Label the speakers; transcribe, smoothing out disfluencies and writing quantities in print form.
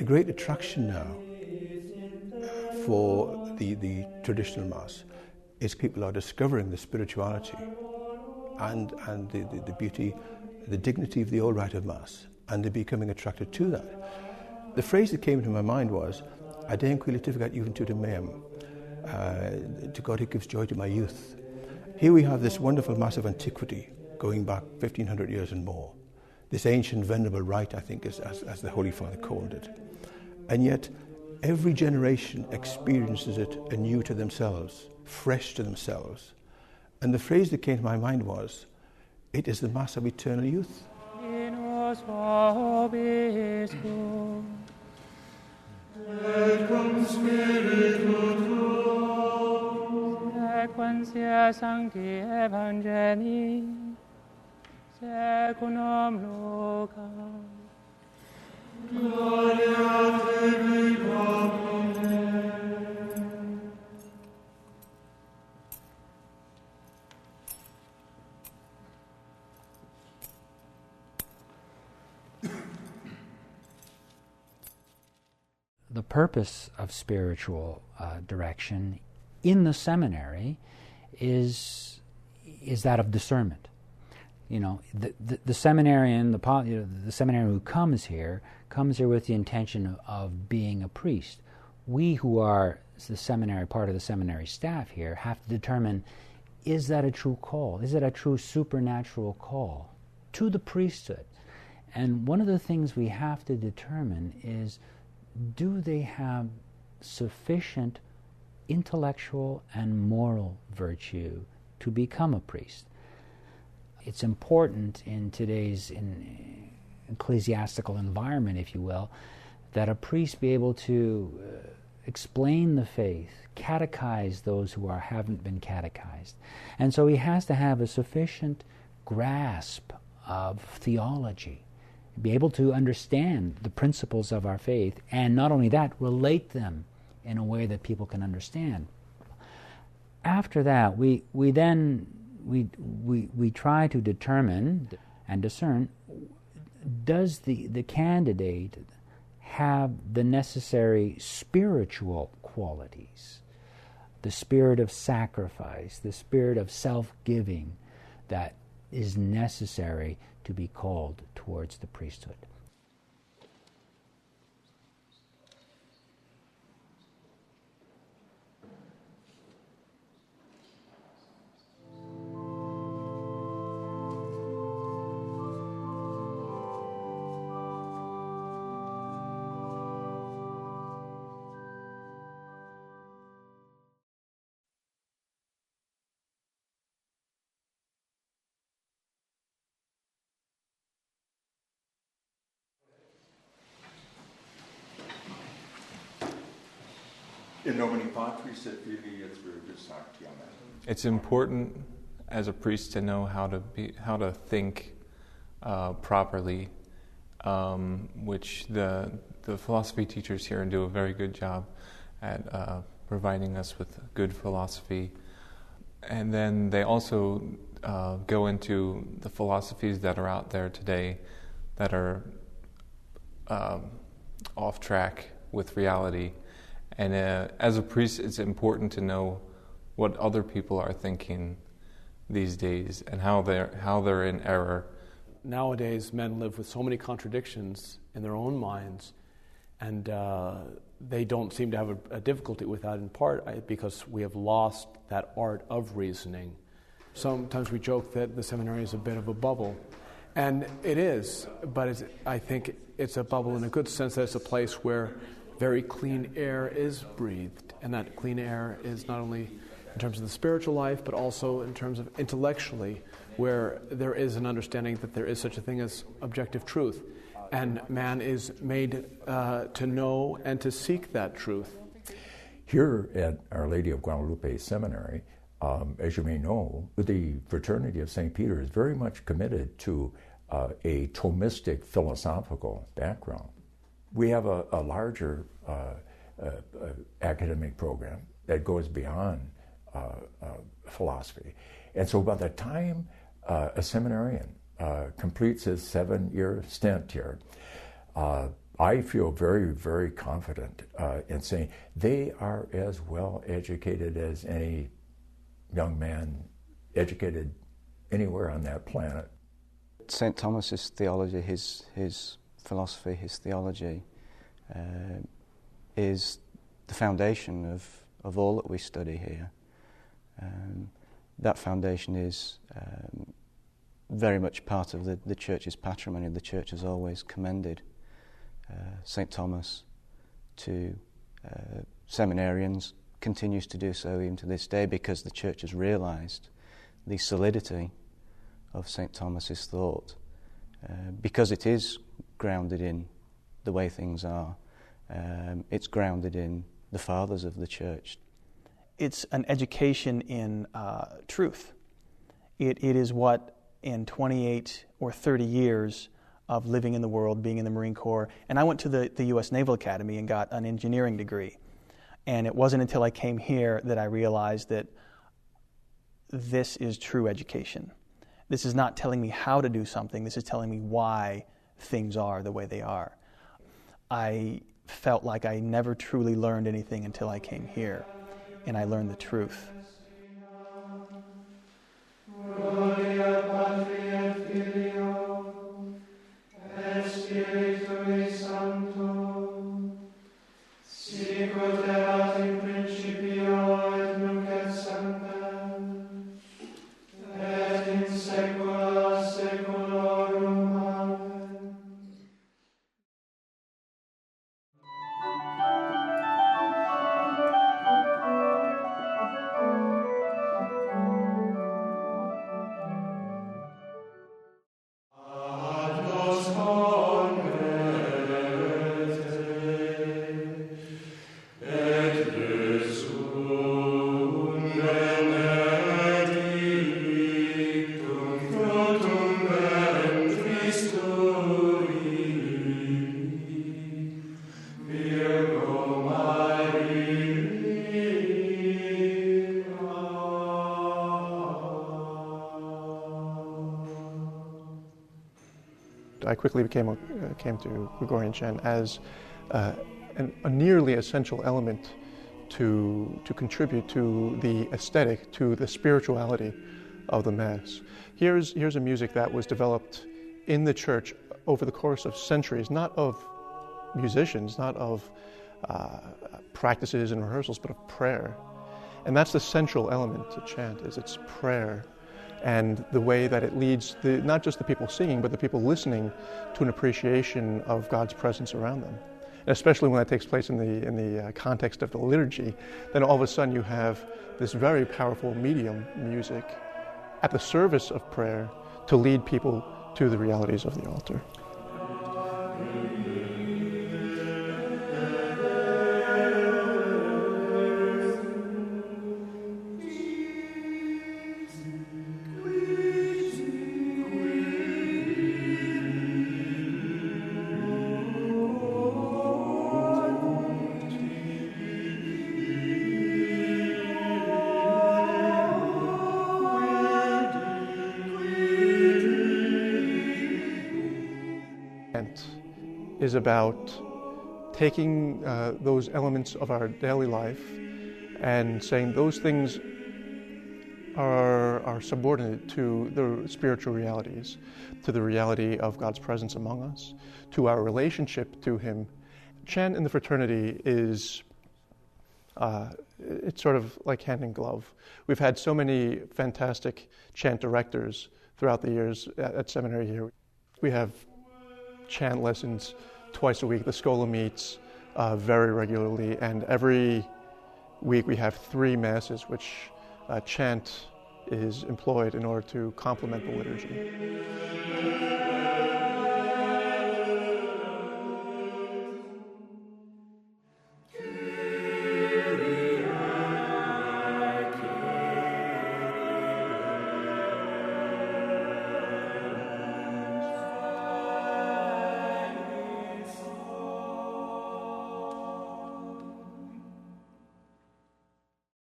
Speaker 1: great attraction now for the traditional Mass is people are discovering the spirituality and the beauty, the dignity of the old rite of Mass, and they're becoming attracted to that. The phrase that came to my mind was, Adem qui latificat juventutem meam, to God who gives joy to my youth. Here we have this wonderful Mass of antiquity, going back 1500 years and more. This ancient venerable rite, I think, as the Holy Father called it. And yet, every generation experiences it anew to themselves, fresh to themselves. And the phrase that came to my mind was, it is the Mass of eternal youth.
Speaker 2: Et cum spiritu tuo, sequentia sancti evangelii, secundum Lucam. Gloria tibi, Domine.
Speaker 3: The purpose of spiritual direction in the seminary is that of discernment. You know, the seminarian, the seminarian who comes here with the intention of being a priest. We who are the seminary, part of the seminary staff here, have to determine, is that a true call? Is it a true supernatural call to the priesthood? And one of the things we have to determine is, do they have sufficient intellectual and moral virtue to become a priest? It's important in today's ecclesiastical environment, if you will, that a priest be able to explain the faith, catechize those who haven't been catechized. And so he has to have a sufficient grasp of theology, be able to understand the principles of our faith, and not only that, relate them in a way that people can understand. After that, we try to determine and discern, does the candidate have the necessary spiritual qualities, the spirit of sacrifice, the spirit of self-giving that is necessary to be called towards the priesthood.
Speaker 4: In nomine Patris et Filii et Spiritus Sancti. Amen.
Speaker 5: It's important as a priest to know how to think properly, which the philosophy teachers here do a very good job at providing us with good philosophy. And then they also go into the philosophies that are out there today that are off track with reality. And as a priest, it's important to know what other people are thinking these days and how they're in error.
Speaker 6: Nowadays, men live with so many contradictions in their own minds, and they don't seem to have a difficulty with that, in part because we have lost that art of reasoning. Sometimes we joke that the seminary is a bit of a bubble, and it is, but I think it's a bubble in a good sense, that it's a place where very clean air is breathed, and that clean air is not only in terms of the spiritual life, but also in terms of intellectually, where there is an understanding that there is such a thing as objective truth, and man is made to know and to seek that truth.
Speaker 7: Here at Our Lady of Guadalupe Seminary, as you may know, the Fraternity of St. Peter is very much committed to a Thomistic philosophical background. We have a larger academic program that goes beyond philosophy. And so by the time a seminarian completes his 7-year stint here, I feel very, very confident in saying they are as well educated as any young man educated anywhere on that planet.
Speaker 8: St. Thomas's theology, his philosophy, his theology, is the foundation of all that we study here. That foundation is very much part of the Church's patrimony. The Church has always commended St. Thomas to seminarians, continues to do so even to this day, because the Church has realised the solidity of St. Thomas's thought, because it is grounded in the way things are. It's grounded in the fathers of the Church.
Speaker 9: It's an education in truth. It is what, in 28 or 30 years of living in the world, being in the Marine Corps, and I went to the U.S. Naval Academy and got an engineering degree. And it wasn't until I came here that I realized that this is true education. This is not telling me how to do something, this is telling me why things are the way they are. I felt like I never truly learned anything until I came here, and I learned the truth.
Speaker 10: I quickly came to Gregorian chant as a nearly essential element to contribute to the aesthetic, to the spirituality of the Mass. Here's a music that was developed in the Church over the course of centuries, not of musicians, not of practices and rehearsals, but of prayer. And that's the central element to chant, is its prayer, and the way that it leads not just the people singing, but the people listening to an appreciation of God's presence around them. And especially when that takes place in the context of the liturgy, then all of a sudden you have this very powerful medium, music, at the service of prayer to lead people to the realities of the altar. Is about taking those elements of our daily life and saying those things are subordinate to the spiritual realities, to the reality of God's presence among us, to our relationship to Him. Chant in the fraternity is it's sort of like hand in glove. We've had so many fantastic chant directors throughout the years at Seminary here. We have chant lessons twice a week. The Schola meets very regularly, and every week we have 3 masses, which chant is employed in order to complement the liturgy.